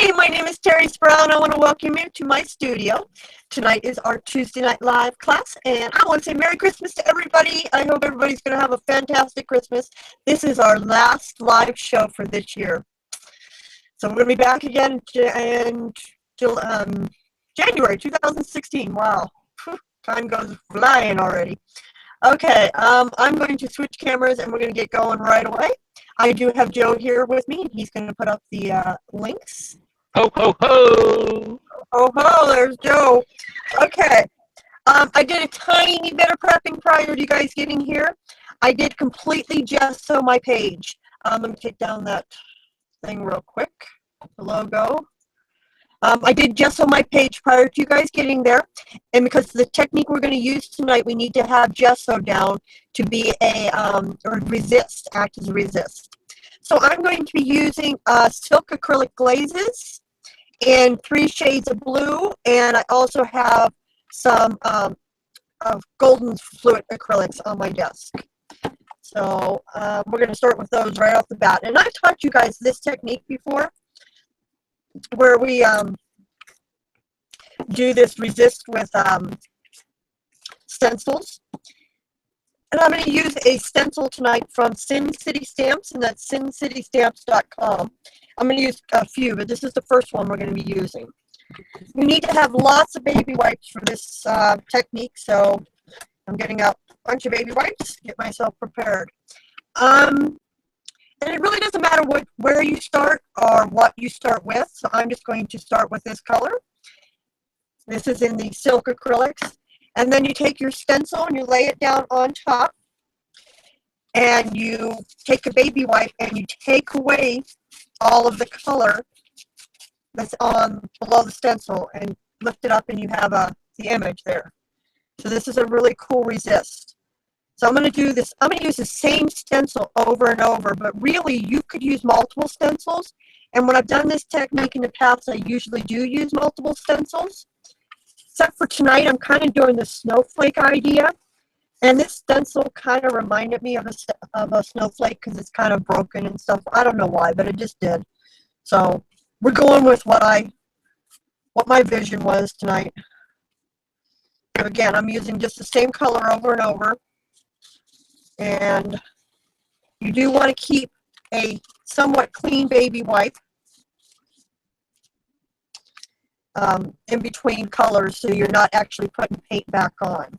Hi, my name is Terry Sproul. I want to welcome you to my studio. Tonight is our Tuesday Night Live class, and I want to say Merry Christmas to everybody. I hope everybody's going to have a fantastic Christmas. This is our last live show for this year. So we're going to be back again in January 2016. Wow, time goes flying already. Okay, I'm going to switch cameras, and we're going to get going right away. I do have Joe here with me, and he's going to put up the links. Ho, ho, ho! Oh, ho, there's Joe. Okay, I did a tiny bit of prepping prior to you guys getting here. I did completely gesso my page. Let me take down that thing real quick, the logo. I did gesso my page prior to you guys getting there, and because the technique we're going to use tonight, we need to have gesso down to be a, or resist, act as a resist. So I'm going to be using Silk Acrylic Glazes in 3 shades of blue, and I also have some of golden fluid acrylics on my desk. So we're going to start with those right off the bat. And I've taught you guys this technique before, where we do this resist with stencils. And I'm going to use a stencil tonight from Sin City Stamps, and that's sincitystamps.com. I'm going to use a few, but this is the first one we're going to be using. You need to have lots of baby wipes for this technique, so I'm getting out a bunch of baby wipes to get myself prepared. And it really doesn't matter where you start or what you start with, so I'm just going to start with this color. This is in the Silk Acrylics. And then you take your stencil and you lay it down on top, and you take a baby wipe and you take away all of the color that's on below the stencil and lift it up, and you have the image there. So this is a really cool resist. So I'm going to do this. I'm going to use the same stencil over and over, but really you could use multiple stencils. And when I've done this technique in the past, I usually do use multiple stencils. Except for tonight, I'm kind of doing the snowflake idea. And this stencil kind of reminded me of a snowflake because it's kind of broken and stuff. I don't know why, but it just did. So we're going with what my vision was tonight. So again, I'm using just the same color over and over. And you do want to keep a somewhat clean baby wipe in between colors, so you're not actually putting paint back on.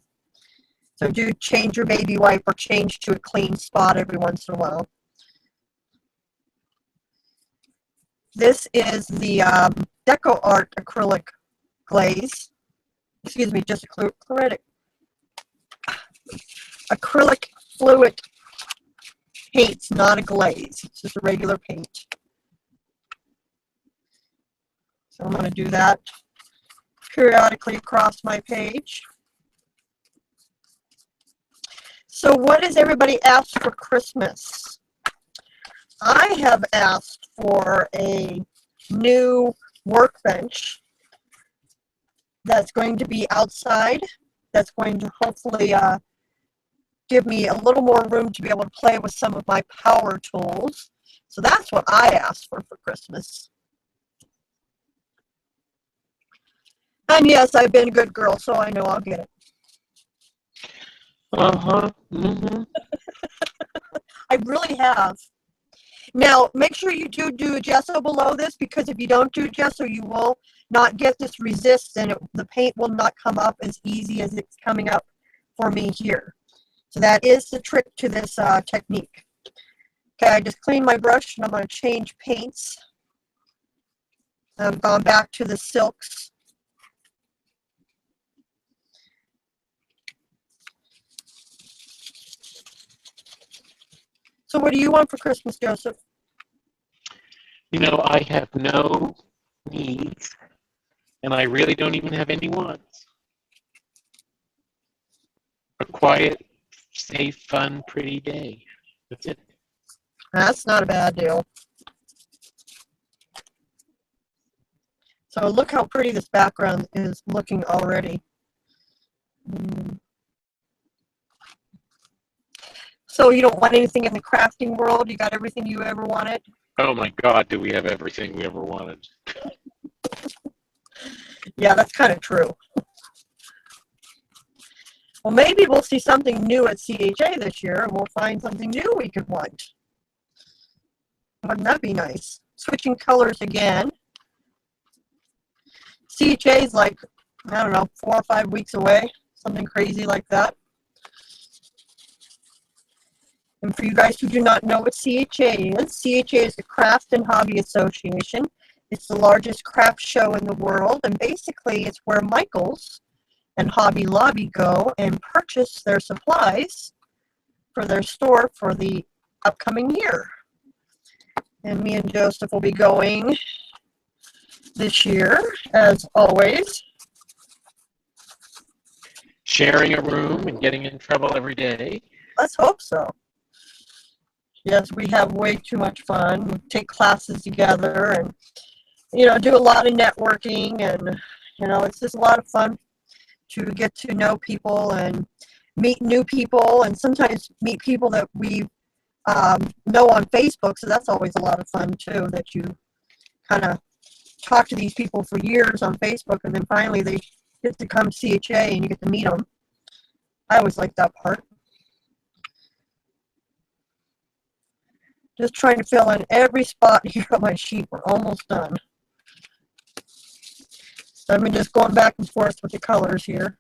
So do change your baby wipe or change to a clean spot every once in a while. This is the Deco Art Acrylic Glaze. Excuse me, just acrylic fluid paints, not a glaze. It's just a regular paint. So I'm going to do that periodically across my page. So what does everybody ask for Christmas? I have asked for a new workbench that's going to be outside, that's going to hopefully give me a little more room to be able to play with some of my power tools. So that's what I asked for Christmas. And yes, I've been a good girl, so I know I'll get it. Uh-huh. Mm-hmm. I really have. Now, make sure you do a gesso below this, because if you don't do gesso, you will not get this resist, and the paint will not come up as easy as it's coming up for me here. So that is the trick to this technique. Okay, I just cleaned my brush, and I'm going to change paints. I've gone back to the silks. So what do you want for Christmas, Joseph? You know, I have no needs, and I really don't even have any wants. A quiet, safe, fun, pretty day. That's it. That's not a bad deal. So look how pretty this background is looking already. So you don't want anything in the crafting world? You got everything you ever wanted? Oh my God, do we have everything we ever wanted? Yeah, that's kind of true. Well, maybe we'll see something new at CHA this year, and we'll find something new we could want. Wouldn't that be nice? Switching colors again. CHA is like, I don't know, 4 or 5 weeks away, something crazy like that. And for you guys who do not know what CHA is the Craft and Hobby Association. It's the largest craft show in the world, and basically it's where Michaels and Hobby Lobby go and purchase their supplies for their store for the upcoming year. And me and Joseph will be going this year, as always. Sharing a room and getting in trouble every day. Let's hope so. Yes, we have way too much fun. We take classes together and, do a lot of networking, and, it's just a lot of fun to get to know people and meet new people, and sometimes meet people that we know on Facebook. So that's always a lot of fun too, that you kind of talk to these people for years on Facebook, and then finally they get to come to CHA and you get to meet them. I always like that part. Just trying to fill in every spot here on my sheet. We're almost done. So I've been just going back and forth with the colors here.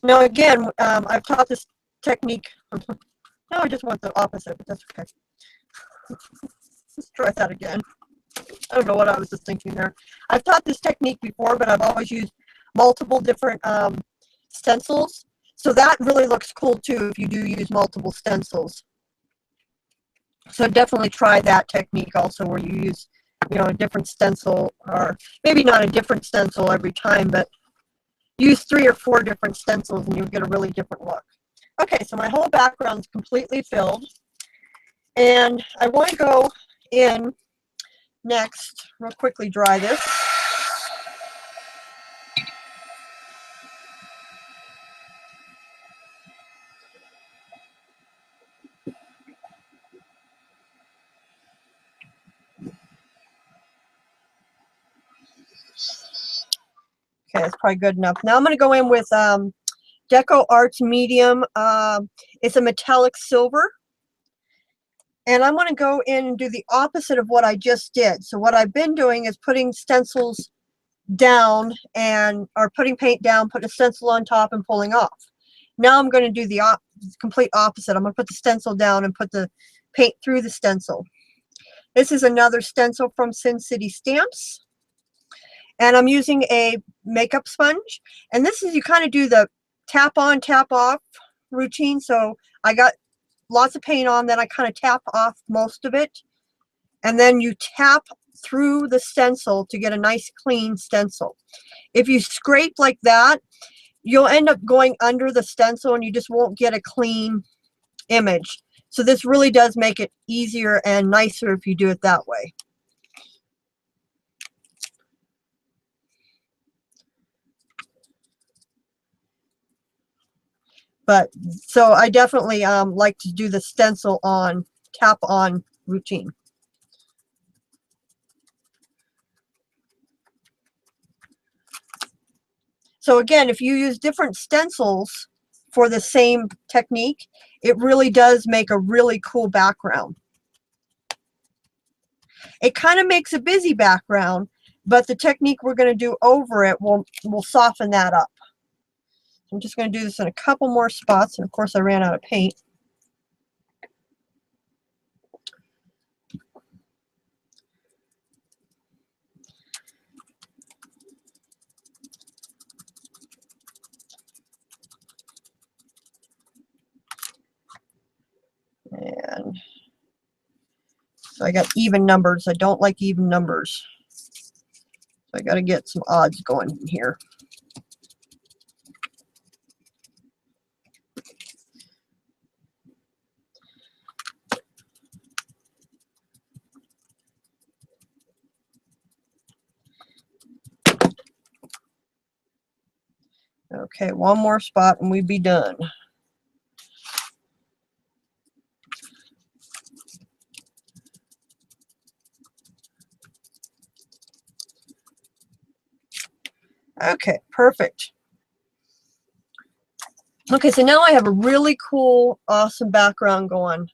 Now again, I've taught this technique. No, I just want the opposite, but that's okay. Let's try that again. I don't know what I was just thinking there. I've taught this technique before, but I've always used multiple different stencils. So that really looks cool too if you do use multiple stencils. So definitely try that technique also, where you use, a different stencil, or maybe not a different stencil every time, but use 3 or 4 different stencils and you'll get a really different look. Okay, so my whole background is completely filled, and I want to go in next, real quickly dry this. Okay, that's probably good enough. Now I'm going to go in with Deco Arts Medium. It's a metallic silver. And I'm going to go in and do the opposite of what I just did. So what I've been doing is putting stencils down, or putting paint down, put a stencil on top and pulling off. Now I'm going to do the complete opposite. I'm going to put the stencil down and put the paint through the stencil. This is another stencil from Sin City Stamps. And I'm using a makeup sponge. And this is, you kind of do the tap on, tap off routine. So I got lots of paint on, then I kind of tap off most of it. And then you tap through the stencil to get a nice clean stencil. If you scrape like that, you'll end up going under the stencil and you just won't get a clean image. So this really does make it easier and nicer if you do it that way. But so I definitely like to do the stencil on, tap on routine. So again, if you use different stencils for the same technique, it really does make a really cool background. It kind of makes a busy background, but the technique we're going to do over it will soften that up. I'm just going to do this in a couple more spots, and of course I ran out of paint. And so I got even numbers. I don't like even numbers. So I got to get some odds going in here. Okay, one more spot and we'd be done. Okay, perfect. Okay, so now I have a really cool, awesome background going.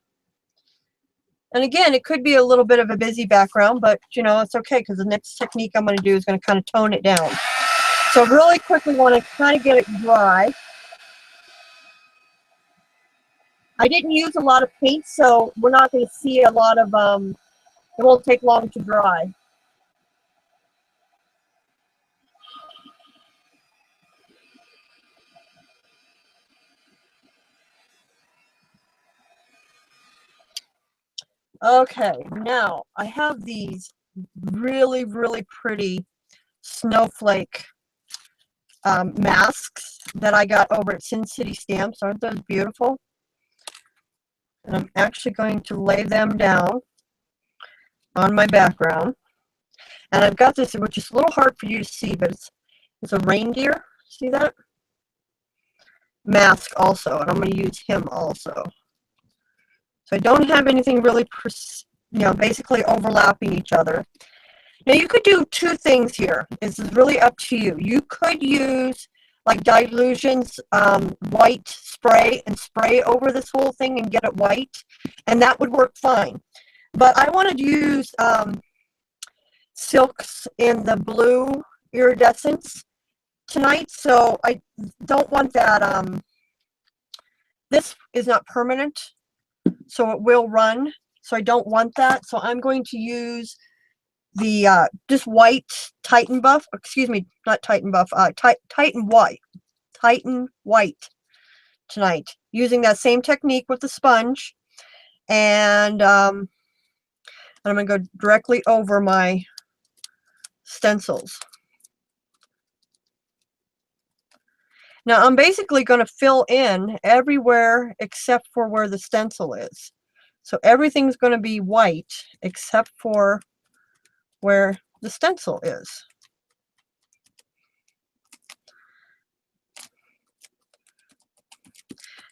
And again, it could be a little bit of a busy background, but you know, it's okay because the next technique I'm going to do is going to kind of tone it down. So really quickly want to kind of get it dry. I didn't use a lot of paint, so we're not going to see a lot of, it won't take long to dry. Okay, now I have these really, really pretty snowflake masks that I got over at Sin City Stamps. Aren't those beautiful? And I'm actually going to lay them down on my background. And I've got this, which is a little hard for you to see, but it's a reindeer. See that? Mask also, and I'm going to use him also. So I don't have anything really, basically overlapping each other. Now you could do two things here. This is really up to you. You could use like Dylusion's white spray and spray over this whole thing and get it white, and that would work fine. But I wanted to use Silks in the blue iridescence tonight, so I don't want that. This is not permanent, so it will run, so I don't want that. So I'm going to use the just white Titan Buff, excuse me, not Titan Buff, Titan White tonight, using that same technique with the sponge, and I'm going to go directly over my stencils. Now I'm basically going to fill in everywhere except for where the stencil is. So everything's going to be white except for where the stencil is.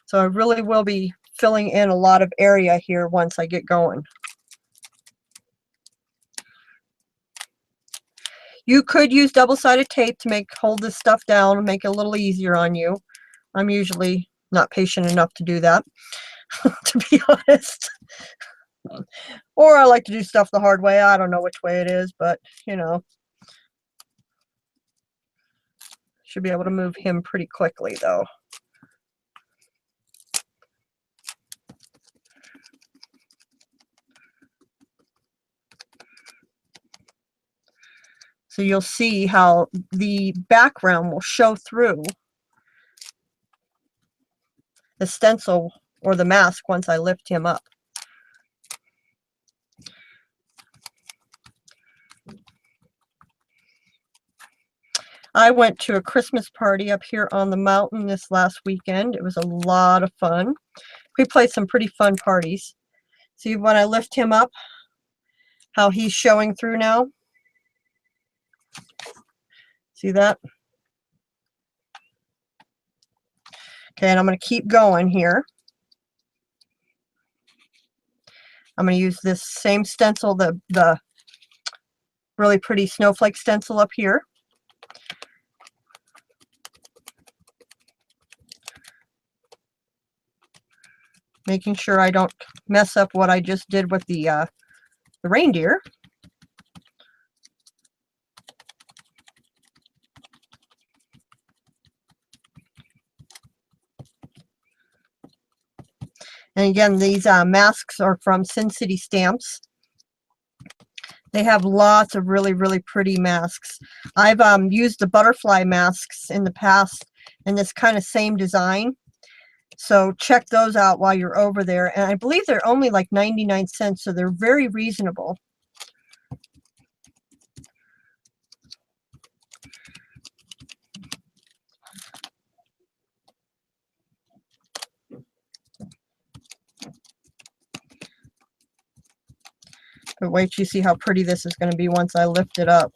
So I really will be filling in a lot of area here once I get going. You could use double-sided tape to hold this stuff down and make it a little easier on you. I'm usually not patient enough to do that, to be honest. Or I like to do stuff the hard way. I don't know which way it is, but, you know. Should be able to move him pretty quickly, though. So you'll see how the background will show through the stencil or the mask once I lift him up. I went to a Christmas party up here on the mountain this last weekend. It was a lot of fun. We played some pretty fun parties. See when I lift him up, how he's showing through now? See that? Okay, and I'm going to keep going here. I'm going to use this same stencil, the really pretty snowflake stencil up here. Making sure I don't mess up what I just did with the reindeer. And again, these masks are from Sin City Stamps. They have lots of really, really pretty masks. I've used the butterfly masks in the past in this kind of same design. So check those out while you're over there. And I believe they're only like 99 cents, so they're very reasonable. But wait till you see how pretty this is going to be once I lift it up.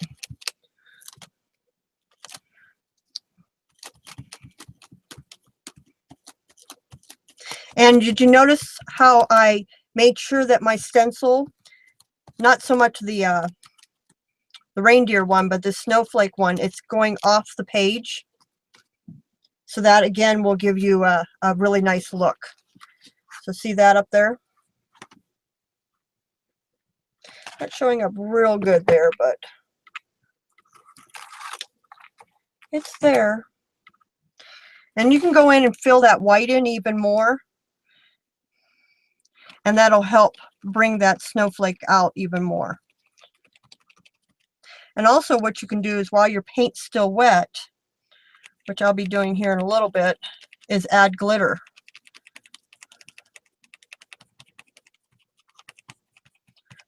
And did you notice how I made sure that my stencil, not so much the the reindeer one, but the snowflake one, it's going off the page. So that again will give you a really nice look. So see that up there? Not showing up real good there, but it's there. And you can go in and fill that white in even more. And that'll help bring that snowflake out even more. And also what you can do is while your paint's still wet, which I'll be doing here in a little bit, is add glitter.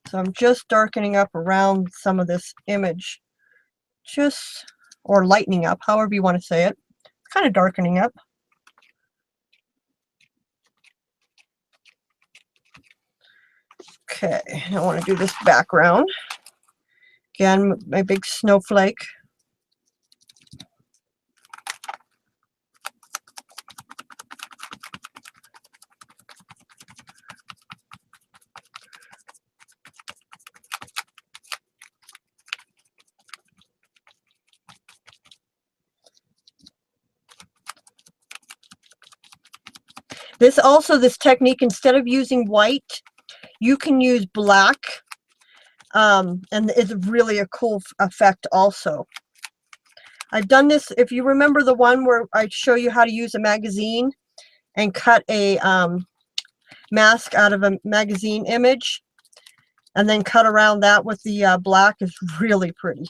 So I'm just darkening up around some of this image, or lightening up, however you want to say it. Kind of darkening up. Okay, I want to do this background. Again, my big snowflake. This technique, instead of using white, you can use black, and it's really a cool effect also. I've done this, if you remember the one where I show you how to use a magazine and cut a mask out of a magazine image, and then cut around that with the black, is really pretty.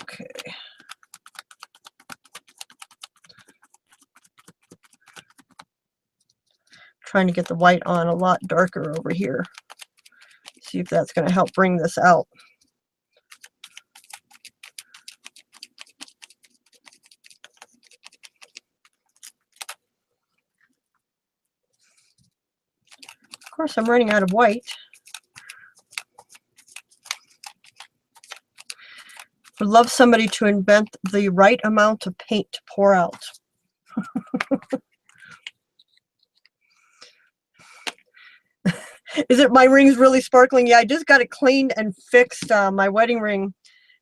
Okay. Trying to get the white on a lot darker over here. See if that's going to help bring this out. Of course, I'm running out of white. Would love somebody to invent the right amount of paint to pour out. Is it my ring's really sparkling? Yeah, I just got it cleaned and fixed. My wedding ring,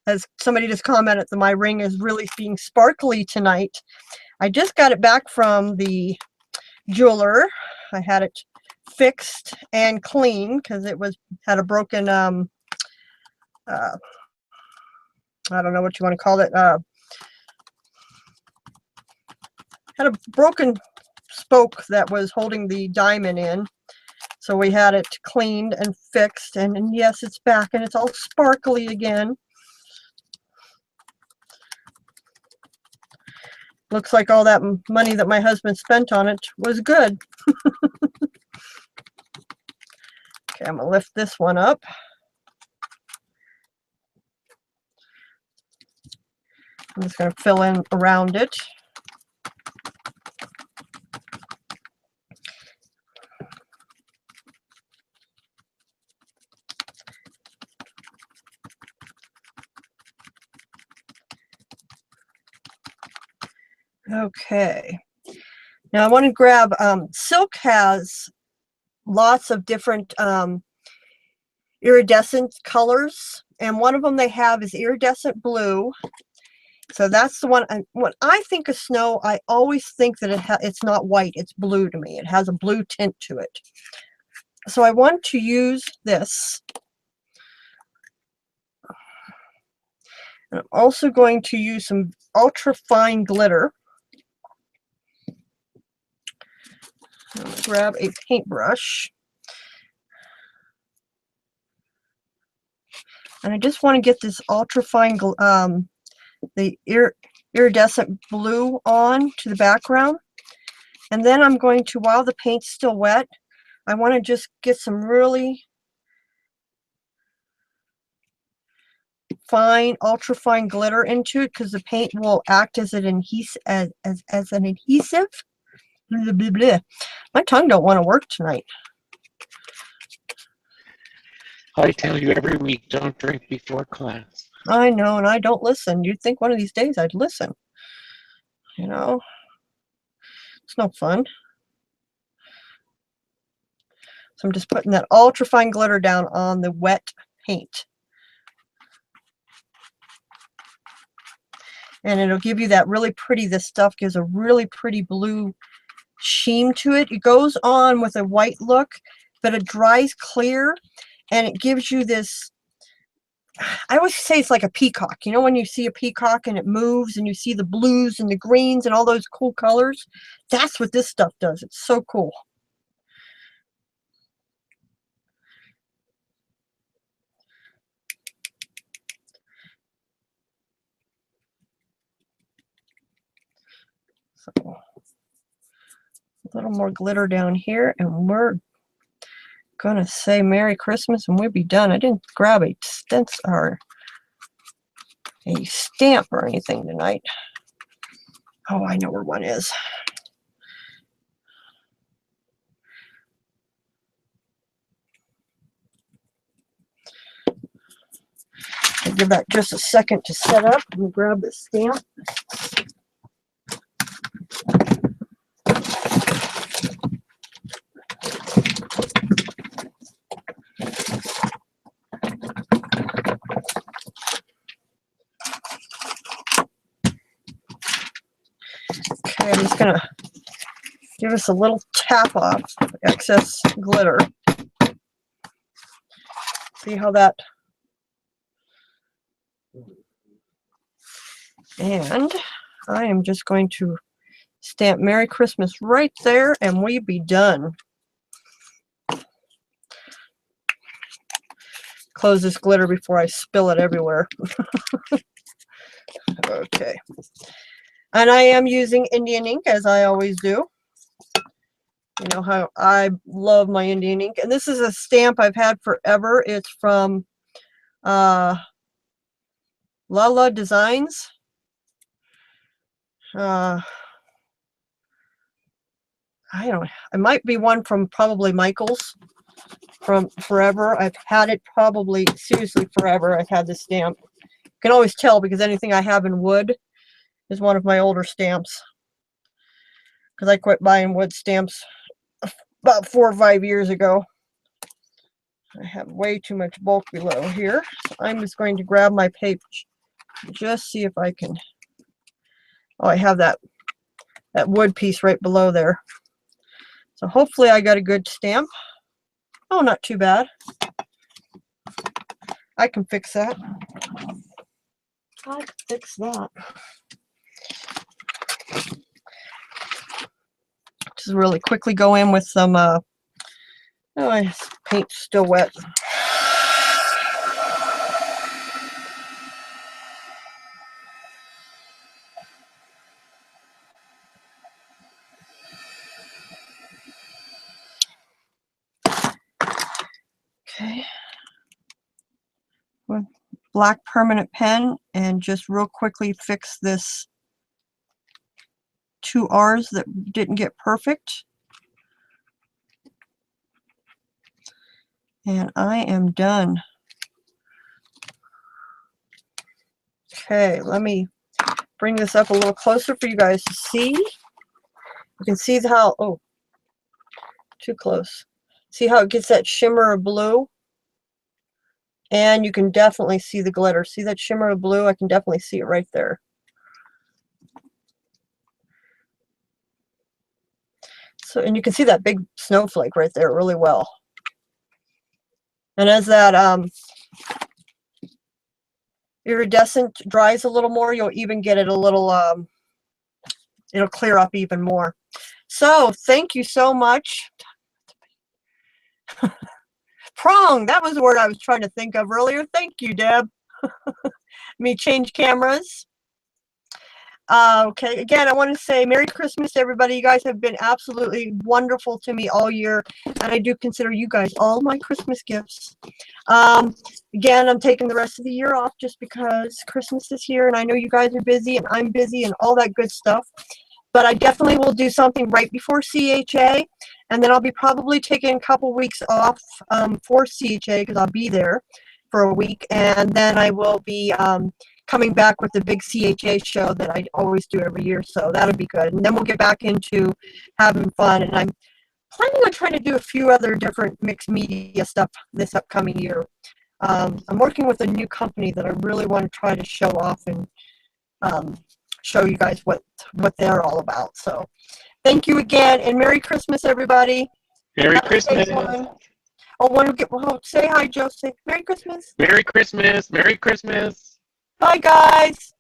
as somebody just commented, that my ring is really being sparkly tonight. I just got it back from the jeweler. I had it fixed and clean because it had a broken I don't know what you want to call it. Had a broken spoke that was holding the diamond in. So we had it cleaned and fixed, and yes, it's back and it's all sparkly again. Looks like all that money that my husband spent on it was good. Okay, I'm going to lift this one up. I'm just going to fill in around it. Okay, now I want to grab, Silk has lots of different iridescent colors, and one of them they have is iridescent blue. So that's the one. When I think of snow, I always think that it's not white, it's blue to me. It has a blue tint to it. So I want to use this. And I'm also going to use some ultra fine glitter. I'm going to grab a paintbrush. And I just want to get this ultra fine, the iridescent blue on to the background. And then I'm going to, while the paint's still wet, I want to just get some really fine, ultra fine glitter into it, because the paint will act as an adhesive. As an adhesive. Blah, blah, blah. My tongue don't want to work tonight. I tell you every week, don't drink before class. I know, and I don't listen. You'd think one of these days I'd listen. You know, it's no fun. So I'm just putting that ultra fine glitter down on the wet paint. And it'll give you that really pretty, this stuff gives a really pretty blue sheen to it. It goes on with a white look, but it dries clear, and it gives you this, I always say it's like a peacock. You know when you see a peacock and it moves and you see the blues and the greens and all those cool colors? That's what this stuff does. It's so cool. So, a little more glitter down here, and we're gonna say Merry Christmas and we'll be done. I didn't grab a stencil or a stamp or anything tonight. Oh, I know where one is. I'll give that just a second to set up. Let me grab the stamp. Okay, I'm just gonna give us a little tap off excess glitter. See how that, and I am just going to stamp Merry Christmas right there and we be done. Close this glitter before I spill it everywhere. Okay. And I am using Indian ink, as I always do. You know how I love my Indian ink. And this is a stamp I've had forever. It's from Lala Designs. I don't know. It might be one from probably Michael's from forever. I've had it probably, seriously, forever. I've had this stamp. You can always tell because anything I have in wood is one of my older stamps. Because I quit buying wood stamps about 4 or 5 years ago. I have way too much bulk below here. So I'm just going to grab my page. Just see if I can. Oh, I have that wood piece right below there. So hopefully I got a good stamp. Oh, not too bad. I can fix that. I can fix that. Just really quickly go in with some, oh, my paint's still wet. Okay. With black permanent pen and just real quickly fix this 2 R's that didn't get perfect. And I am done. Okay, let me bring this up a little closer for you guys to see. You can see how, oh, too close. See how it gets that shimmer of blue? And you can definitely see the glitter. See that shimmer of blue? I can definitely see it right there. So, and you can see that big snowflake right there really well. And as that iridescent dries a little more, you'll even get it a little, it'll clear up even more. So, thank you so much. Prong, that was the word I was trying to think of earlier. Thank you, Deb. Let me change cameras. Okay, again, I want to say Merry Christmas to everybody. You guys have been absolutely wonderful to me all year, and I do consider you guys all my Christmas gifts. Again, I'm taking the rest of the year off just because Christmas is here, and I know you guys are busy, and I'm busy, and all that good stuff. But I definitely will do something right before CHA, and then I'll be probably taking a couple weeks off for CHA because I'll be there for a week, and then I will be coming back with the big CHA show that I always do every year, so that'll be good. And then we'll get back into having fun, and I'm planning on trying to do a few other different mixed media stuff this upcoming year. I'm working with a new company that I really want to try to show off and show you guys what they're all about. So thank you again, and Merry Christmas, everybody. Merry Christmas. Say hi, Joe. Say Merry Christmas. Merry Christmas. Merry Christmas. Bye, guys.